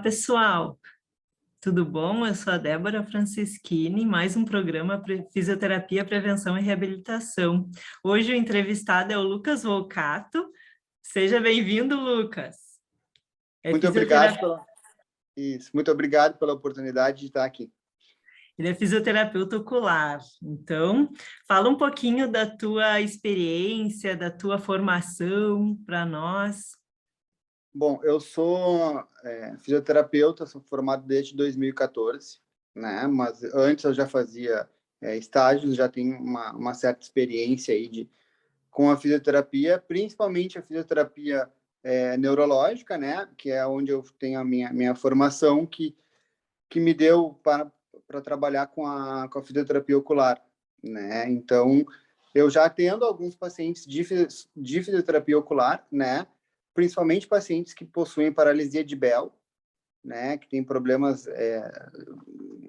Pessoal, tudo bom? Eu sou a Débora Francischini, mais um programa Fisioterapia, Prevenção e Reabilitação. Hoje o entrevistado é o Lucas Volcato. Seja bem-vindo, Lucas. Muito obrigado muito obrigado pela oportunidade de estar aqui. Ele é fisioterapeuta ocular. Então, fala um pouquinho da tua experiência, da tua formação para nós. Bom, eu sou fisioterapeuta, sou formado desde 2014, né? Mas antes eu já fazia estágios, já tenho uma certa experiência aí com a fisioterapia, principalmente a fisioterapia neurológica, né? Que é onde eu tenho a minha formação, que me deu para trabalhar com a fisioterapia ocular, né? Então, eu já atendo alguns pacientes de fisioterapia ocular, né? Principalmente pacientes que possuem paralisia de Bell, né? Que tem problemas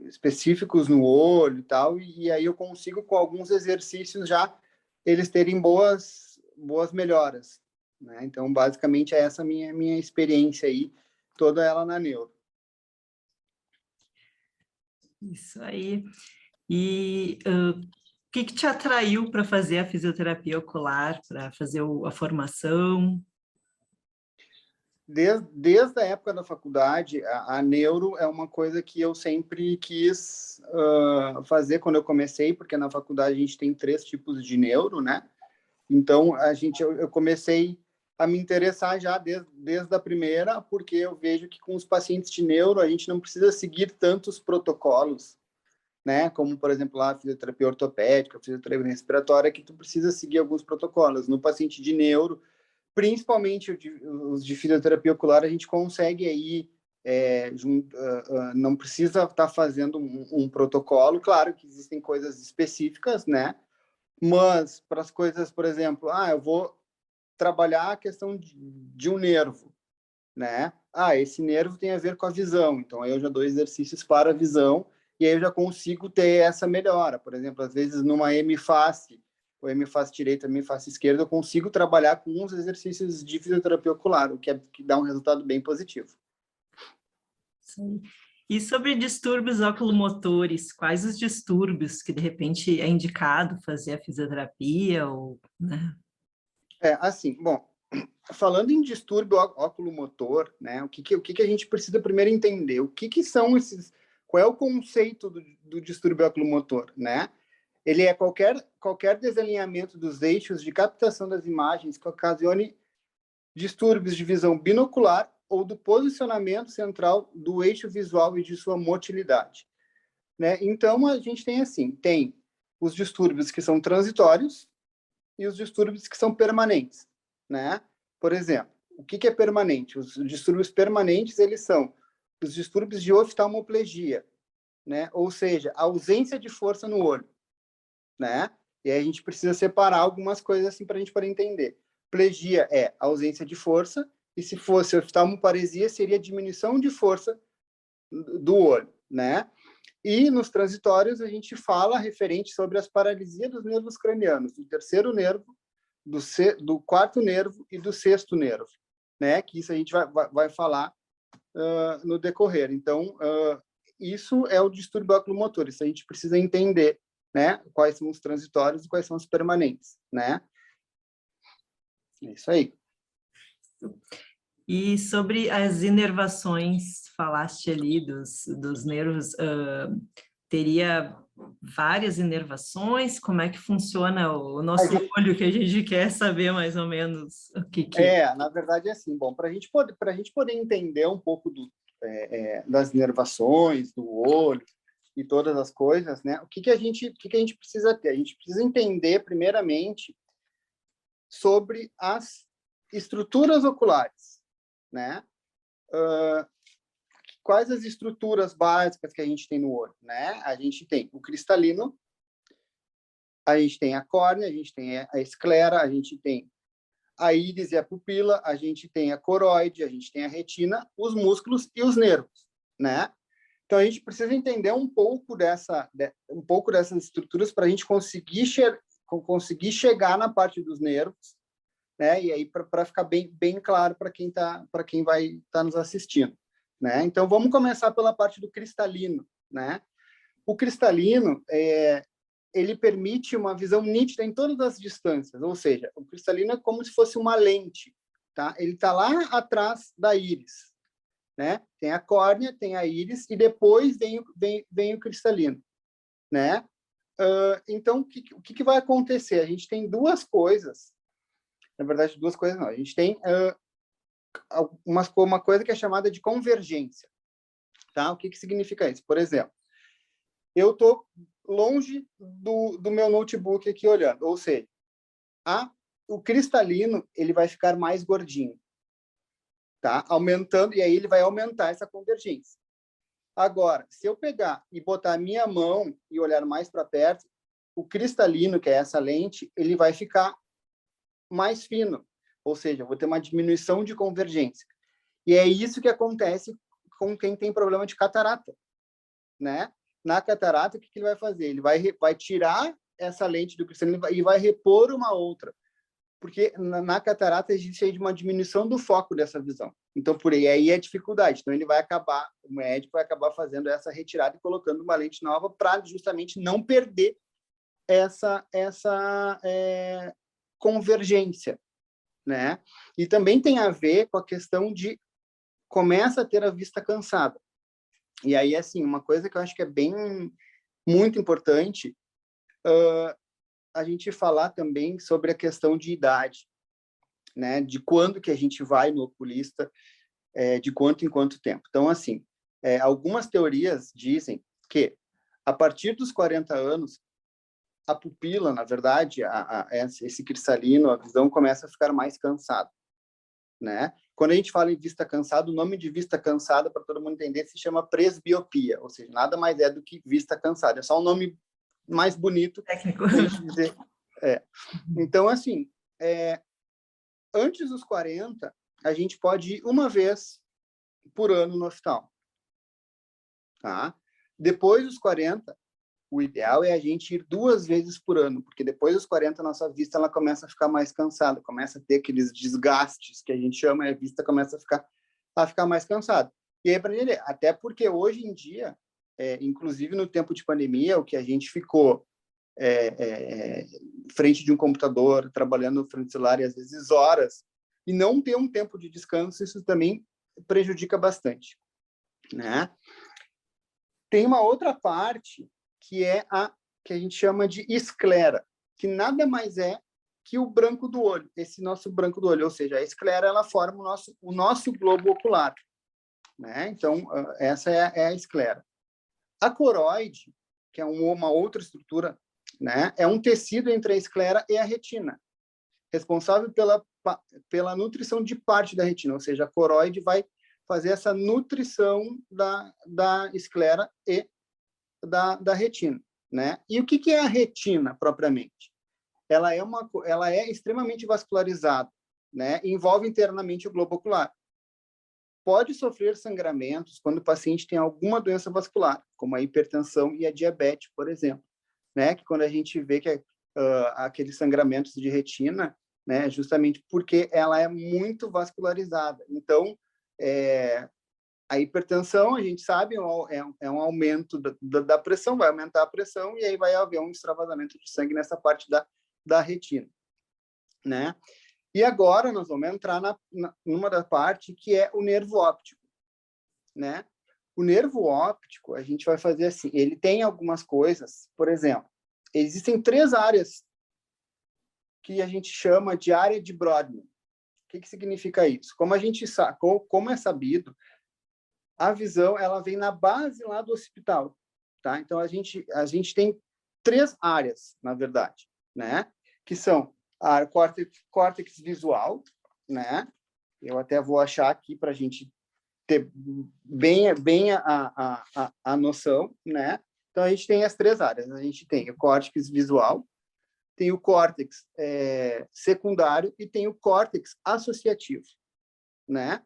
específicos no olho e tal, e aí eu consigo, com alguns exercícios já, eles terem boas melhoras, né? Então, basicamente, é essa minha experiência aí, toda ela na neuro. Isso aí. E o que te atraiu para fazer a fisioterapia ocular, para fazer a formação? Desde a época da faculdade, a neuro é uma coisa que eu sempre quis fazer quando eu comecei, porque na faculdade a gente tem 3 tipos de neuro, né? Então, eu comecei a me interessar já desde a primeira, porque eu vejo que com os pacientes de neuro a gente não precisa seguir tantos protocolos, né? Como, por exemplo, a fisioterapia ortopédica, a fisioterapia respiratória, que tu precisa seguir alguns protocolos. No paciente de neuro, principalmente os de fisioterapia ocular, a gente consegue aí, não precisa estar fazendo um protocolo, claro que existem coisas específicas, né? Mas para as coisas, por exemplo, eu vou trabalhar a questão de um nervo, né? Esse nervo tem a ver com a visão, então aí eu já dou exercícios para a visão e aí eu já consigo ter essa melhora. Por exemplo, às vezes numa hemiface, ou hemiface direita, hemiface esquerda, eu consigo trabalhar com uns exercícios de fisioterapia ocular, o que dá um resultado bem positivo. Sim. E sobre distúrbios oculomotores, quais os distúrbios que de repente é indicado fazer a fisioterapia ou, né? Assim, bom, falando em distúrbio oculomotor, né, o que a gente precisa primeiro entender? O que são esses... Qual é o conceito do distúrbio oculomotor, né? Ele é qualquer desalinhamento dos eixos de captação das imagens que ocasione distúrbios de visão binocular ou do posicionamento central do eixo visual e de sua motilidade, né? Então, a gente tem tem os distúrbios que são transitórios e os distúrbios que são permanentes, né? Por exemplo, o que é permanente? Os distúrbios permanentes, eles são os distúrbios de oftalmoplegia, né? Ou seja, a ausência de força no olho, né? E aí a gente precisa separar algumas coisas assim para a gente poder entender. Plegia é ausência de força, e se fosse oftalmoparesia, seria diminuição de força do olho, né? E nos transitórios a gente fala referente sobre as paralisias dos nervos cranianos, do terceiro nervo, do quarto nervo e do sexto nervo, né? Que isso a gente vai falar no decorrer. Então, isso é o distúrbio oculomotor, isso a gente precisa entender, né? Quais são os transitórios e quais são os permanentes, né? É isso aí. E sobre as inervações, falaste ali dos nervos, teria várias inervações? Como é que funciona o nosso olho, que a gente quer saber mais ou menos o que... Na verdade é assim, bom, para a gente poder entender um pouco das inervações, do olho e todas as coisas, né? O que a gente precisa ter? A gente precisa entender, primeiramente, sobre as estruturas oculares, né? Quais as estruturas básicas que a gente tem no olho, né? A gente tem o cristalino, a gente tem a córnea, a gente tem a esclera, a gente tem a íris e a pupila, a gente tem a coroide, a gente tem a retina, os músculos e os nervos, né? Então a gente precisa entender um pouco dessas estruturas para a gente conseguir chegar na parte dos nervos, né? E aí para ficar bem claro para quem vai estar nos assistindo, né? Então, vamos começar pela parte do cristalino, né? O cristalino, ele permite uma visão nítida em todas as distâncias, ou seja, o cristalino é como se fosse uma lente, tá? Ele está lá atrás da íris, né? Tem a córnea, tem a íris, e depois vem o cristalino, né? Então, o que vai acontecer? A gente tem duas coisas, na verdade, duas coisas não, a gente tem uma coisa que é chamada de convergência, tá? O que significa isso? Por exemplo, eu estou longe do meu notebook aqui olhando, ou seja, o cristalino ele vai ficar mais gordinho, tá? Aumentando, e aí ele vai aumentar essa convergência. Agora, se eu pegar e botar a minha mão e olhar mais para perto, o cristalino, que é essa lente, ele vai ficar mais fino, ou seja, eu vou ter uma diminuição de convergência. E é isso que acontece com quem tem problema de catarata, né? Na catarata, o que ele vai fazer? Ele vai tirar essa lente do cristalino e vai repor uma outra, porque na catarata existe aí uma diminuição do foco dessa visão. Então, por aí é a dificuldade. Então, o médico vai acabar fazendo essa retirada e colocando uma lente nova para justamente não perder essa convergência, né? E também tem a ver com a questão de começa a ter a vista cansada. E aí, assim, uma coisa que eu acho que é muito importante, a gente falar também sobre a questão de idade, né? De quando que a gente vai no oculista, de quanto em quanto tempo. Então, assim, algumas teorias dizem que a partir dos 40 anos, a pupila, na verdade, esse cristalino, a visão começa a ficar mais cansada, né? Quando a gente fala em vista cansada, o nome de vista cansada, para todo mundo entender, se chama presbiopia, ou seja, nada mais é do que vista cansada. É só um nome mais bonito técnico. para a gente dizer. Então, assim, antes dos 40, a gente pode ir uma vez por ano no hospital, tá? Depois dos 40, o ideal é a gente ir 2 vezes por ano, porque depois dos 40 a nossa vista ela começa a ficar mais cansada, começa a ter aqueles desgastes que a gente chama, e a vista começa a ficar mais cansada. E aí, para ele, até porque hoje em dia, inclusive no tempo de pandemia, o que a gente ficou frente de um computador, trabalhando frente do celular, e às vezes horas, e não ter um tempo de descanso, isso também prejudica bastante, né? Tem uma outra parte que é que a gente chama de esclera, que nada mais é que o branco do olho, esse nosso branco do olho, ou seja, a esclera ela forma o nosso globo ocular, né? Então, essa é a esclera. A coroide, que é uma outra estrutura, né? É um tecido entre a esclera e a retina, responsável pela nutrição de parte da retina, ou seja, a coroide vai fazer essa nutrição da esclera e da retina, né? E o que é a retina propriamente? Ela é extremamente vascularizada, né? Envolve internamente o globo ocular. Pode sofrer sangramentos quando o paciente tem alguma doença vascular, como a hipertensão e a diabetes, por exemplo, né? Que quando a gente vê que aqueles sangramentos de retina, né? Justamente porque ela é muito vascularizada. Então, a hipertensão, a gente sabe, é um aumento da pressão, vai aumentar a pressão e aí vai haver um extravasamento de sangue nessa parte da retina, né? E agora nós vamos entrar numa da parte que é o nervo óptico, né? O nervo óptico, a gente vai fazer assim, ele tem algumas coisas, por exemplo, existem 3 áreas que a gente chama de área de Brodmann. O que significa isso? Como é sabido, a visão ela vem na base lá do occipital, tá? Então a gente tem 3 áreas, na verdade, né? Que são a córtex visual, né? Eu até vou achar aqui para a gente ter bem a noção, né? Então a gente tem as 3 áreas. A gente tem o córtex visual, tem o córtex secundário e tem o córtex associativo, né?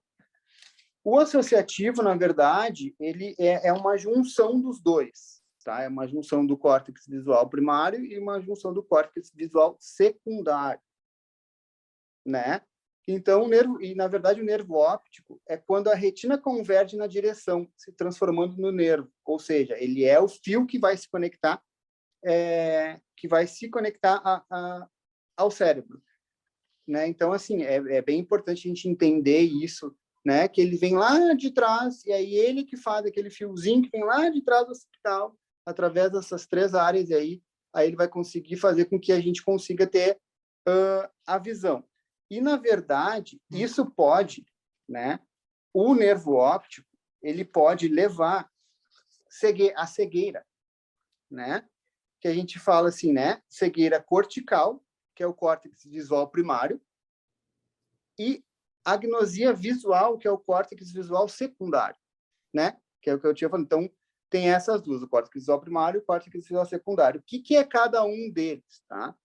O associativo, na verdade, ele é uma junção dos dois, tá? É uma junção do córtex visual primário e uma junção do córtex visual secundário, né? Então, na verdade, o nervo óptico é quando a retina converge na direção, se transformando no nervo. Ou seja, ele é o fio que vai se conectar, ao cérebro, né? Então, assim, é bem importante a gente entender isso, né? Que ele vem lá de trás, e aí ele que faz aquele fiozinho que vem lá de trás do hospital, através dessas 3 áreas, e aí ele vai conseguir fazer com que a gente consiga ter a visão. E, na verdade, isso pode, né? O nervo óptico, ele pode levar a cegueira, né? Que a gente fala assim, né? Cegueira cortical, que é o córtex visual primário, e agnosia visual, que é o córtex visual secundário, né? Que é o que eu tinha falado. Então, tem essas duas, o córtex visual primário e o córtex visual secundário. O que é cada um deles, tá?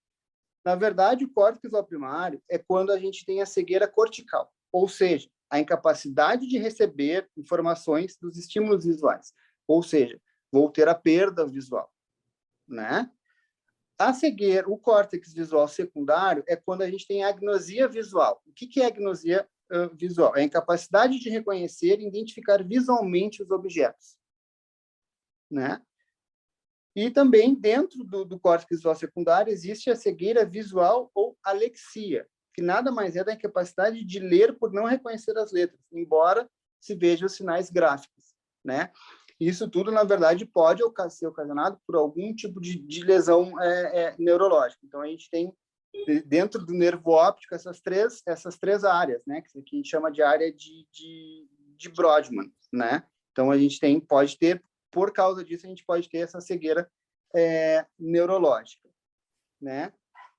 Na verdade, o córtex visual primário é quando a gente tem a cegueira cortical, ou seja, a incapacidade de receber informações dos estímulos visuais. Ou seja, vou ter a perda visual, né? A cegueira, o córtex visual secundário é quando a gente tem a agnosia visual. O que é agnosia visual? É a incapacidade de reconhecer e identificar visualmente os objetos, né? E também, dentro do córtex visual secundário, existe a cegueira visual ou alexia, que nada mais é da incapacidade de ler por não reconhecer as letras, embora se vejam os sinais gráficos, né? Isso tudo, na verdade, pode ser ocasionado por algum tipo de lesão neurológica. Então, a gente tem, dentro do nervo óptico, essas três áreas, né? Que a gente chama de área de Brodmann, né? Então, a gente pode ter, por causa disso, a gente pode ter essa cegueira neurológica, né?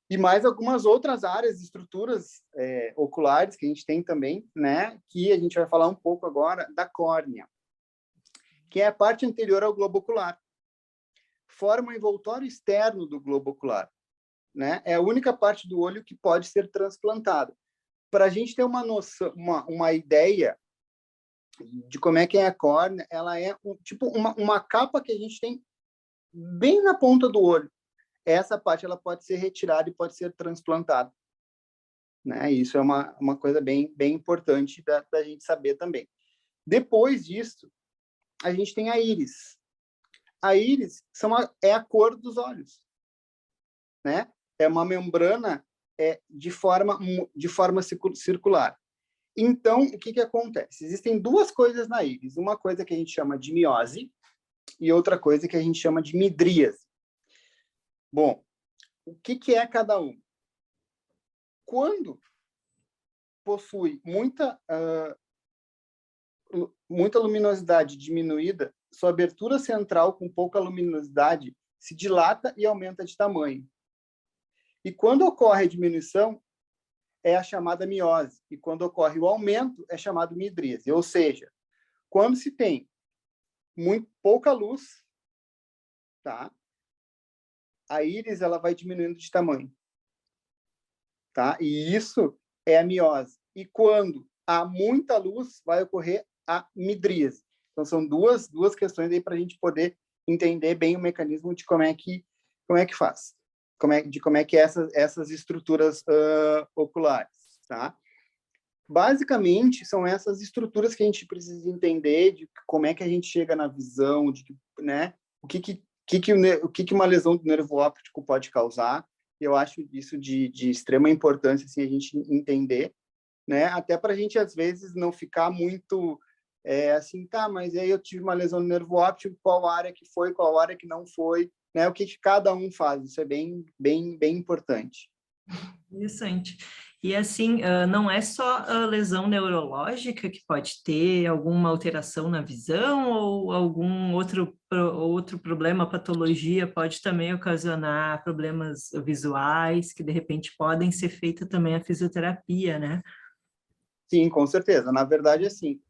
E mais algumas outras áreas, estruturas oculares que a gente tem também, né? Que a gente vai falar um pouco agora da córnea, que é a parte anterior ao globo ocular. Forma o envoltório externo do globo ocular, né? É a única parte do olho que pode ser transplantada. Para a gente ter uma noção, uma ideia de como é que é a córnea, ela é tipo uma capa que a gente tem bem na ponta do olho. Essa parte ela pode ser retirada e pode ser transplantada, né? Isso é uma coisa bem importante da gente saber também. Depois disso, a gente tem a íris. A íris é a cor dos olhos, né? É uma membrana de forma circular. Então, o que acontece? Existem 2 coisas na íris. Uma coisa que a gente chama de miose e outra coisa que a gente chama de midríase. Bom, o que é cada um? Quando possui muita luminosidade diminuída, sua abertura central com pouca luminosidade se dilata e aumenta de tamanho. E quando ocorre a diminuição, é a chamada miose. E quando ocorre o aumento, é chamado midríase. Ou seja, quando se tem muito pouca luz, tá? A íris ela vai diminuindo de tamanho, tá? E isso é a miose. E quando há muita luz, vai ocorrer a midríase. Então, são duas questões aí para a gente poder entender bem o mecanismo de como é que faz, como é que essas estruturas oculares, tá? Basicamente, são essas estruturas que a gente precisa entender de como é que a gente chega na visão, de né, o que uma lesão do nervo óptico pode causar. Eu acho isso de extrema importância, assim, a gente entender, né? Até para a gente, às vezes, não ficar muito assim, tá, mas aí eu tive uma lesão no nervo óptico, qual área que foi, qual área que não foi, né? O que cada um faz, isso é bem importante. Interessante. E assim, não é só a lesão neurológica que pode ter alguma alteração na visão ou algum outro problema, patologia pode também ocasionar problemas visuais que de repente podem ser feita também a fisioterapia, né? Sim, com certeza. Na verdade, assim,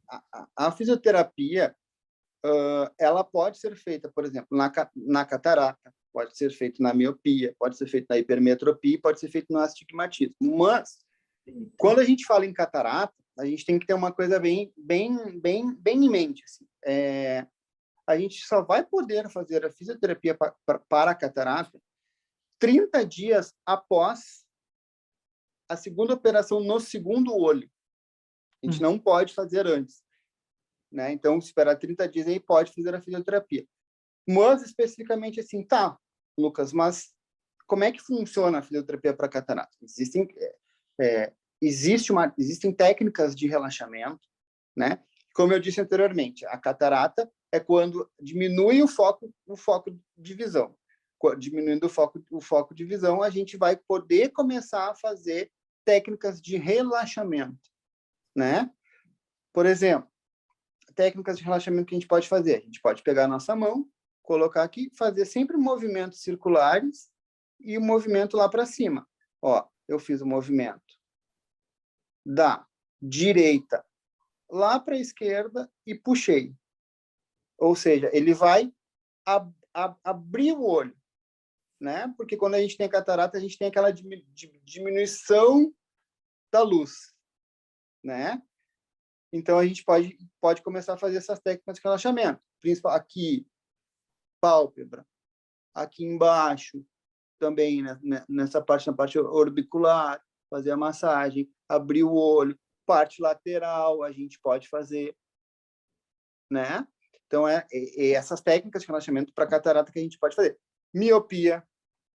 a fisioterapia, ela pode ser feita, por exemplo, na catarata, pode ser feita na miopia, pode ser feita na hipermetropia, pode ser feita no astigmatismo. Mas, quando a gente fala em catarata, a gente tem que ter uma coisa bem em mente. Assim. A gente só vai poder fazer a fisioterapia para a catarata 30 dias após a segunda operação no segundo olho. A gente não pode fazer antes, né? Então, esperar 30 dias aí pode fazer a fisioterapia. Mas, especificamente assim, tá, Lucas, mas como é que funciona a fisioterapia para catarata? Existem técnicas de relaxamento, né? Como eu disse anteriormente, a catarata é quando diminui o foco de visão. Diminuindo o foco de visão, a gente vai poder começar a fazer técnicas de relaxamento, né? Por exemplo, técnicas de relaxamento que a gente pode fazer. A gente pode pegar a nossa mão, colocar aqui, fazer sempre movimentos circulares e o movimento lá para cima. Ó, eu fiz o movimento da direita lá para a esquerda e puxei. Ou seja, ele vai abrir o olho, né? Porque quando a gente tem catarata, a gente tem aquela diminuição da luz, né? Então, a gente pode começar a fazer essas técnicas de relaxamento. Principalmente aqui, pálpebra. Aqui embaixo, também, né? Na parte orbicular, fazer a massagem. Abrir o olho. Parte lateral, a gente pode fazer, né? Então, essas técnicas de relaxamento para catarata que a gente pode fazer. Miopia,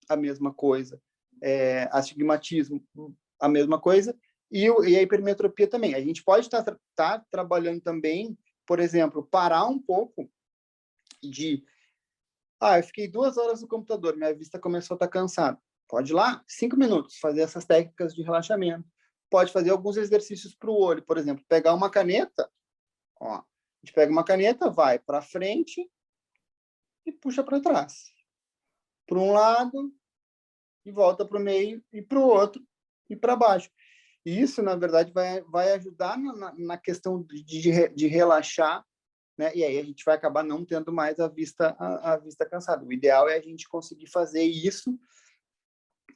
a mesma coisa. Astigmatismo, a mesma coisa. E a hipermetropia também. A gente pode estar trabalhando também, por exemplo, parar um pouco de... eu fiquei 2 horas no computador, minha vista começou a estar cansada. Pode ir lá, 5 minutos, fazer essas técnicas de relaxamento. Pode fazer alguns exercícios para o olho, por exemplo, pegar uma caneta, ó, a gente pega uma caneta, vai para frente e puxa para trás. Para um lado e volta para o meio e para o outro e para baixo. Isso, na verdade, vai ajudar na questão de relaxar, né? E aí a gente vai acabar não tendo mais a vista cansada. O ideal é a gente conseguir fazer isso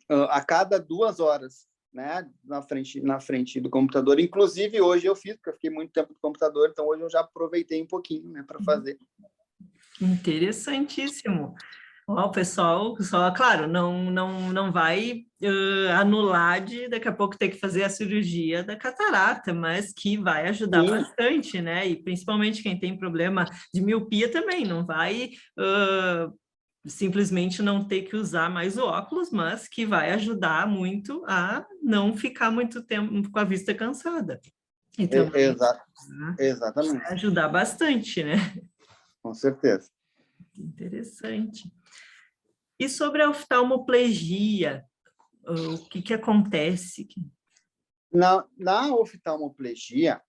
a cada 2 horas, né? Na frente do computador. Inclusive, hoje eu fiz, porque eu fiquei muito tempo no computador, então hoje eu já aproveitei um pouquinho, né, para fazer. Interessantíssimo. Ó, o pessoal, só, claro, não vai anular de daqui a pouco ter que fazer a cirurgia da catarata, mas que vai ajudar bastante, né? E principalmente quem tem problema de miopia também, não vai simplesmente não ter que usar mais o óculos, mas que vai ajudar muito a não ficar muito tempo com a vista cansada. E também Exatamente. vai ajudar bastante, né? Com certeza. Interessante. E sobre a oftalmoplegia, o que acontece? Na oftalmoplegia,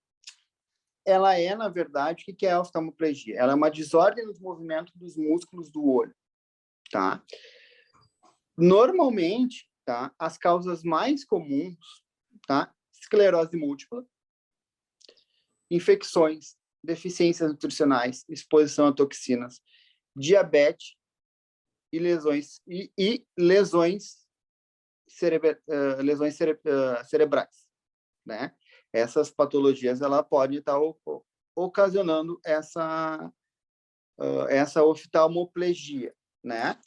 ela é, na verdade, o que é a oftalmoplegia? Ela é uma desordem nos movimentos dos músculos do olho, tá? Normalmente, tá? As causas mais comuns, tá? Esclerose múltipla, infecções, deficiências nutricionais, exposição a toxinas, diabetes e lesões cerebrais, né? Essas patologias ela pode estar ocasionando essa oftalmoplegia, né?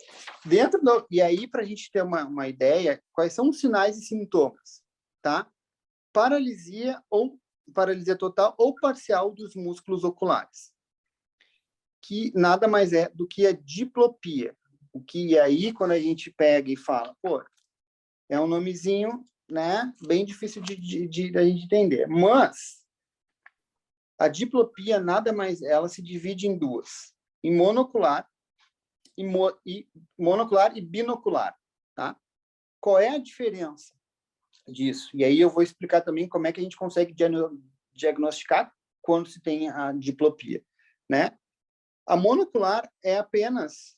E aí, para a gente ter uma ideia, quais são os sinais e sintomas, tá? Paralisia total ou parcial dos músculos oculares, que nada mais é do que a diplopia. O que aí, quando a gente pega e fala, pô, é um nomezinho, né, bem difícil de a gente entender. Mas a diplopia nada mais, ela se divide em duas, em monocular e binocular, tá? Qual é a diferença disso? E aí eu vou explicar também como é que a gente consegue diagnosticar quando se tem a diplopia, né? A monocular é apenas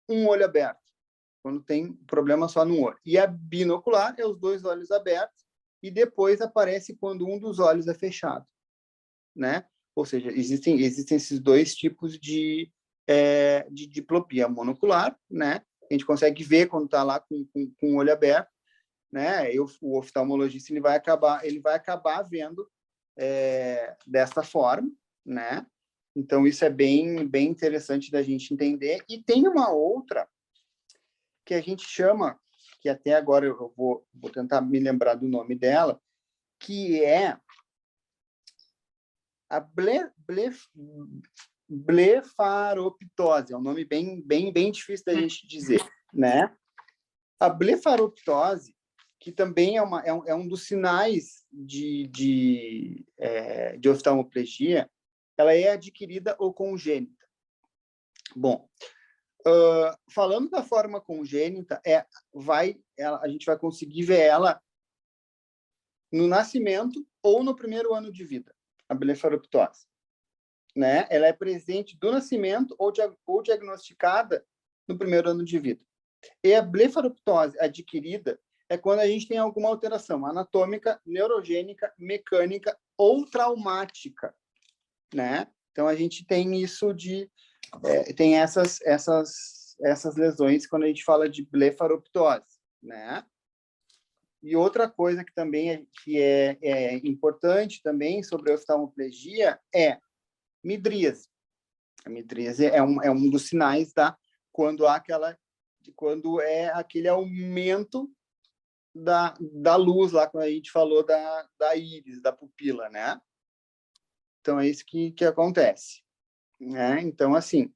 um olho aberto, quando tem problema só no olho. E a binocular é os 2 olhos abertos e depois aparece quando um dos olhos é fechado, né? Ou seja, existem esses 2 tipos de diplopia. Monocular, né? A gente consegue ver quando está lá com o olho aberto, né? O oftalmologista ele vai acabar vendo dessa forma, né? Então isso é bem interessante da gente entender. E tem uma outra que a gente chama, que até agora eu vou tentar me lembrar do nome dela, que é a blefaroptose. É um nome bem difícil da gente dizer, né? A blefaroptose, que também é um dos sinais de oftalmoplegia, ela é adquirida ou congênita. Bom, falando da forma congênita, a gente vai conseguir ver ela no nascimento ou no primeiro ano de vida, a blefaroptose, né? Ela é presente do nascimento ou diagnosticada no primeiro ano de vida. E a blefaroptose adquirida é quando a gente tem alguma alteração anatômica, neurogênica, mecânica ou traumática, né? Então, a gente tem isso tem essas lesões quando a gente fala de blefaroptose, né? E outra coisa que também é importante também sobre a oftalmoplegia é midríase. A midríase é um dos sinais quando é aquele aumento da luz lá, quando a gente falou da íris, da pupila, né? Então, é isso que acontece, né? Então, assim,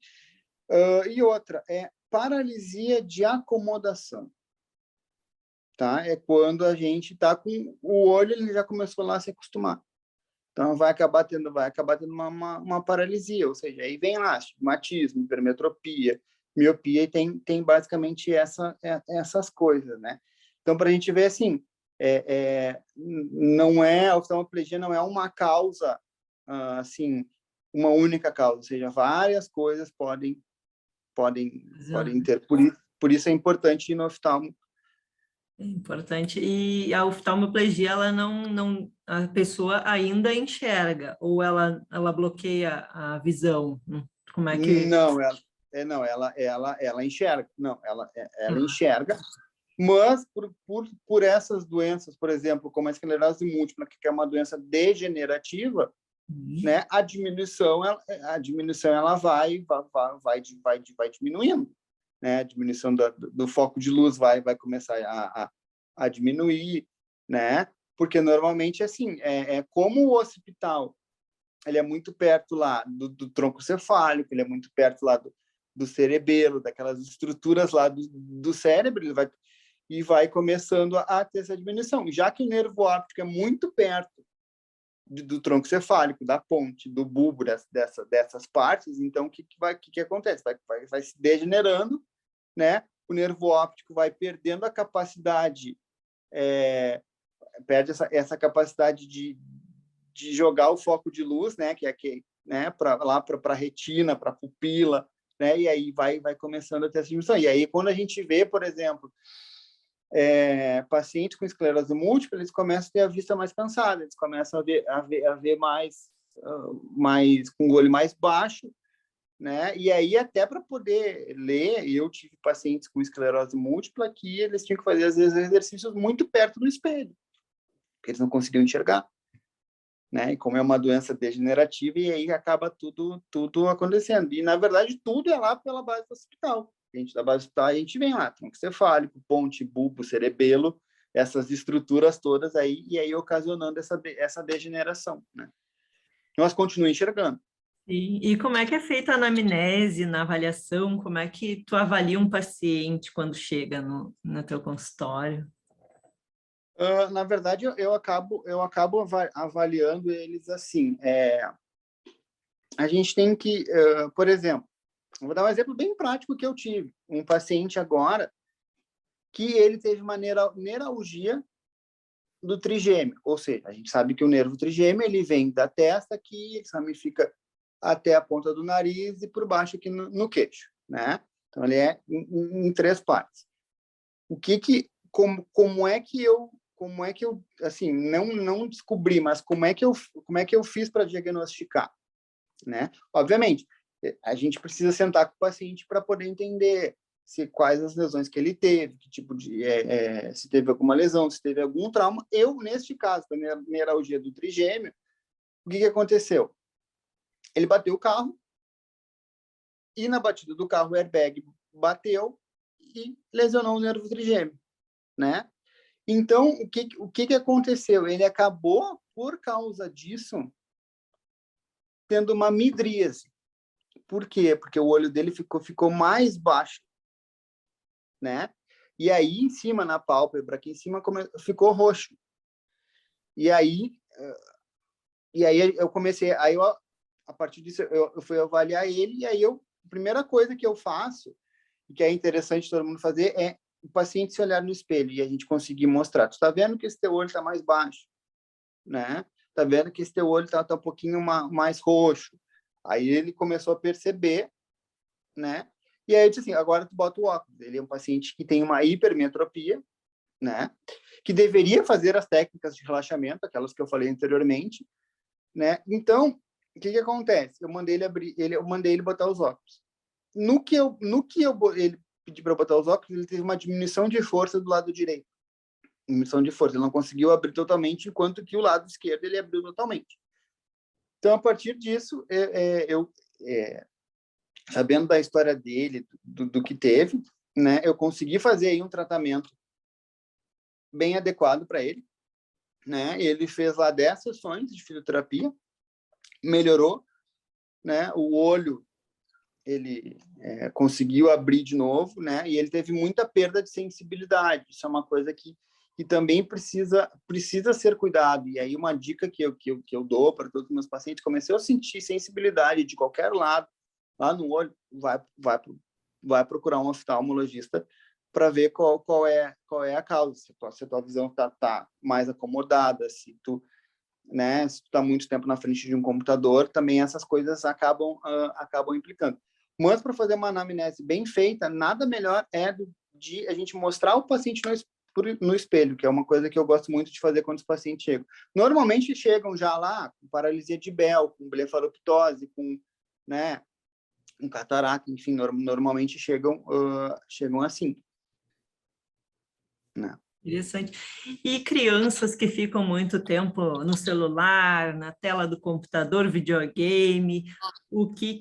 e outra, paralisia de acomodação, tá? É quando a gente está com o olho, ele já começou lá a se acostumar. Então, vai acabar tendo uma paralisia, ou seja, aí vem lá, astigmatismo, hipermetropia, miopia, e tem basicamente essas coisas, né? Então, para a gente ver, assim, a oftalmoplegia não é uma causa, assim, uma única causa, ou seja, várias coisas podem ter. Por isso é importante ir no oftalmo. É importante. E a oftalmoplegia, ela não, a pessoa ainda enxerga, ou ela bloqueia a visão? Como é que... Não, ela enxerga. Não, ela enxerga, mas por essas doenças, por exemplo, como a esclerose múltipla, que é uma doença degenerativa, né, a diminuição ela vai diminuindo, né? A diminuição do foco de luz vai começar a diminuir, né? Porque normalmente assim, como o hospital ele é muito perto lá do tronco cefálico, ele é muito perto lá do cerebelo, daquelas estruturas lá do cérebro, ele vai começando a ter essa diminuição. Já que o nervo óptico é muito perto do tronco cefálico, da ponte, do bulbo, dessas partes, então o que acontece? Vai se degenerando, né? O nervo óptico vai perdendo a capacidade, perde essa capacidade de jogar o foco de luz, né? Né? Para a retina, para a pupila, né? E aí vai começando a ter essa diminuição. E aí, quando a gente vê, por exemplo, pacientes com esclerose múltipla, eles começam a ter a vista mais cansada, eles começam a ver mais com o olho mais baixo, né? E aí, até para poder ler, eu tive pacientes com esclerose múltipla que eles tinham que fazer, às vezes, exercícios muito perto do espelho, porque eles não conseguiam enxergar, né? E como é uma doença degenerativa, e aí acaba tudo acontecendo. E, na verdade, tudo é lá pela base do hospital. A gente da base do hospital, a gente vem lá, tronco cefálico, ponte, bulbo, cerebelo, essas estruturas todas aí, e aí ocasionando essa degeneração, né? Nós continuamos enxergando. E como é que é feita a anamnese, na avaliação? Como é que tu avalia um paciente quando chega no teu consultório? Na verdade, eu acabo avaliando eles assim. A gente tem que, por exemplo, vou dar um exemplo bem prático que eu tive. Um paciente agora que ele teve uma neuralgia do trigêmeo, ou seja, a gente sabe que o nervo trigêmeo ele vem da testa aqui, ele se ramifica até a ponta do nariz e por baixo aqui no queixo, né? Então ele é em 3 partes. Como é que eu assim não descobri, mas como é que eu fiz para diagnosticar, né? Obviamente, a gente precisa sentar com o paciente para poder entender quais as lesões que ele teve, que tipo de se teve alguma lesão, se teve algum trauma. Eu, neste caso da neuralgia do trigêmeo, o que aconteceu? Ele bateu o carro e na batida do carro o airbag bateu e lesionou o nervo trigêmeo. né? Então, o que aconteceu? Ele acabou, por causa disso, tendo uma midríase. Por quê? Porque o olho dele ficou mais baixo, né? E aí, em cima, na pálpebra, aqui em cima, ficou roxo. E aí eu comecei, a partir disso, eu fui avaliar ele, e aí a primeira coisa que eu faço, e que é interessante todo mundo fazer, é o paciente se olhar no espelho e a gente conseguir mostrar. Tu tá vendo que esse teu olho tá mais baixo, né? Tá vendo que esse teu olho tá um pouquinho mais roxo. Aí ele começou a perceber, né? E aí eu disse assim, agora tu bota o óculos. Ele é um paciente que tem uma hipermetropia, né? Que deveria fazer as técnicas de relaxamento, aquelas que eu falei anteriormente, né? Então, o que acontece? Eu mandei ele botar os óculos. Ele pedi para botar os óculos, ele teve uma diminuição de força do lado direito. Diminuição de força, ele não conseguiu abrir totalmente, enquanto que o lado esquerdo ele abriu totalmente. Então, a partir disso, sabendo da história dele, do que teve, né, eu consegui fazer aí um tratamento bem adequado para ele, né? Ele fez lá 10 sessões de fisioterapia, melhorou, né? O olho ele conseguiu abrir de novo, né? E ele teve muita perda de sensibilidade. Isso é uma coisa que também precisa ser cuidado. E aí uma dica que eu dou para todos os meus pacientes: comecei a sentir sensibilidade de qualquer lado lá no olho, vai procurar um oftalmologista para ver qual é a causa. Se a tua visão tá mais acomodada, se tu tá muito tempo na frente de um computador, também essas coisas acabam implicando. Mas, para fazer uma anamnese bem feita, nada melhor de a gente mostrar o paciente no espelho, que é uma coisa que eu gosto muito de fazer quando os pacientes chegam. Normalmente chegam já lá com paralisia de Bell, com blefaroptose, com, né, com catarata, enfim, normalmente chegam assim, né? Interessante. E crianças que ficam muito tempo no celular, na tela do computador, videogame, o que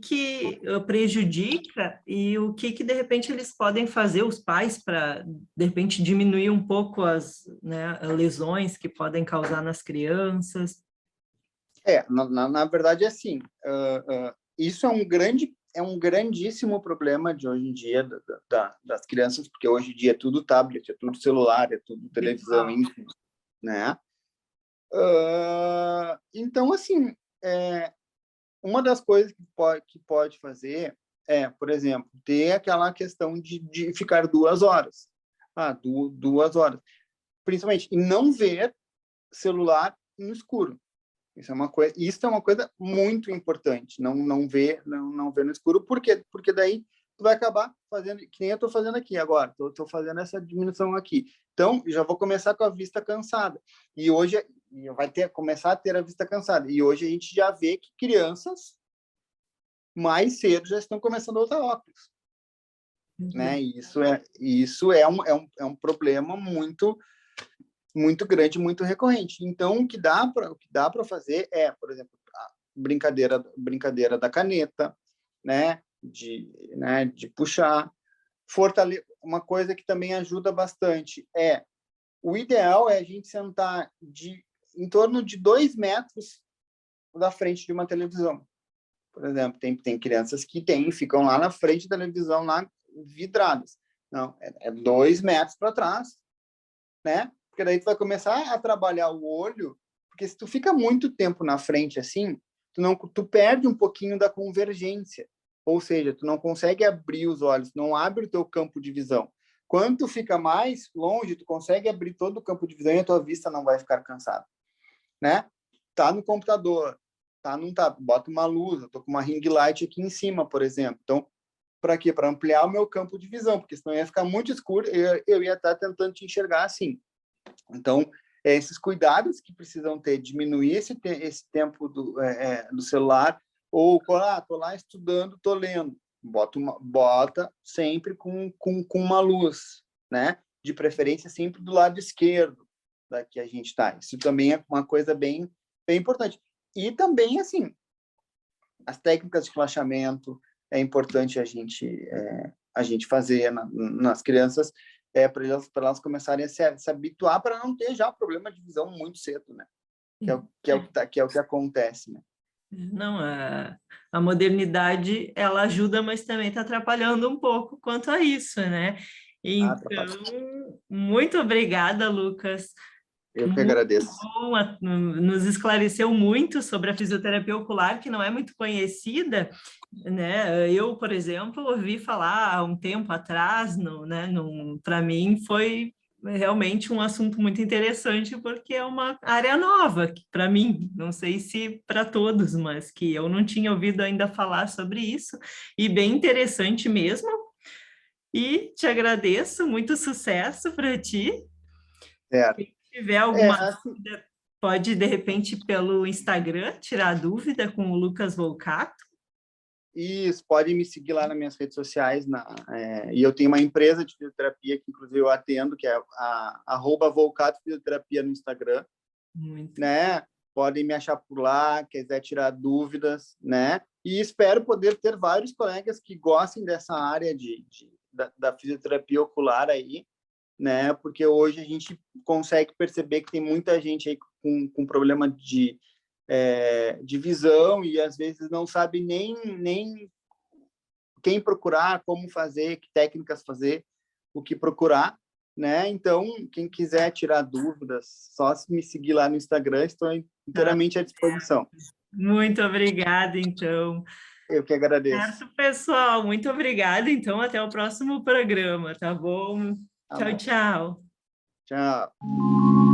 prejudica e o que de repente eles podem fazer, os pais, para de repente diminuir um pouco as, né, lesões que podem causar nas crianças? Na verdade, assim, isso é um grandíssimo problema de hoje em dia das crianças, porque hoje em dia é tudo tablet, é tudo celular, é tudo televisão, enfim, né? Então, assim, uma das coisas que pode fazer por exemplo, ter aquela questão de ficar 2 horas. 2 horas. Principalmente, e não ver celular no escuro. Isso é uma coisa muito importante, não ver no escuro, porque daí tu vai acabar fazendo, que nem eu estou fazendo aqui agora, estou fazendo essa diminuição aqui. Então, já vou começar com a vista cansada. E hoje começar a ter a vista cansada. E hoje a gente já vê que crianças mais cedo já estão começando a usar óculos. Né? E isso é um problema muito grande, muito recorrente. Então, o que dá para fazer por exemplo, a brincadeira da caneta, né? De puxar. Uma coisa que também ajuda bastante o ideal é a gente sentar em torno de 2 metros da frente de uma televisão. Por exemplo, tem crianças que ficam lá na frente da televisão, lá vidradas. Não, 2 metros para trás, né? Porque daí tu vai começar a trabalhar o olho, porque se tu fica muito tempo na frente assim, tu perde um pouquinho da convergência, ou seja, tu não consegue abrir os olhos, não abre o teu campo de visão. Quando tu fica mais longe, tu consegue abrir todo o campo de visão e a tua vista não vai ficar cansada, né? Tá no computador, bota uma luz, eu tô com uma ring light aqui em cima, por exemplo. Então, para quê? Para ampliar o meu campo de visão, porque senão ia ficar muito escuro, eu ia estar tentando te enxergar assim. Então, esses cuidados que precisam ter, diminuir esse tempo do celular, ou, tô lá estudando, tô lendo, bota sempre com uma luz, né? De preferência sempre do lado esquerdo da que a gente está. Isso também é uma coisa bem importante. E também, assim, as técnicas de relaxamento é importante a gente fazer nas crianças, para elas começarem a se habituar para não ter já o problema de visão muito cedo, né? Que é o que acontece, né? Não, a modernidade, ela ajuda, mas também está atrapalhando um pouco quanto a isso, né? Então, muito obrigada, Lucas. Eu que Muito agradeço. bom, nos esclareceu muito sobre a fisioterapia ocular, que não é muito conhecida, né? Eu, por exemplo, ouvi falar há um tempo atrás, para mim foi realmente um assunto muito interessante, porque é uma área nova para mim, não sei se para todos, mas que eu não tinha ouvido ainda falar sobre isso, e bem interessante mesmo. E te agradeço, muito sucesso para ti. Certo. Se tiver alguma Assim, dúvida, pode, de repente, pelo Instagram, tirar dúvida com o Lucas Volcato. isso, pode me seguir lá nas minhas redes sociais. E eu tenho uma empresa de fisioterapia que, inclusive, eu atendo, que é a @Volcato Fisioterapia no Instagram. Muito. Né? Podem me achar por lá, quiser tirar dúvidas, né? E espero poder ter vários colegas que gostem dessa área da fisioterapia ocular aí, né? Porque hoje a gente consegue perceber que tem muita gente aí com problema de visão e às vezes não sabe nem quem procurar, como fazer, que técnicas fazer, o que procurar, né? Então, quem quiser tirar dúvidas, só me seguir lá no Instagram, estou inteiramente à disposição. Muito obrigada, então. Eu que agradeço. Certo, pessoal, muito obrigada. Então, até o próximo programa, tá bom? Tá Tchau, bom. tchau. Tchau.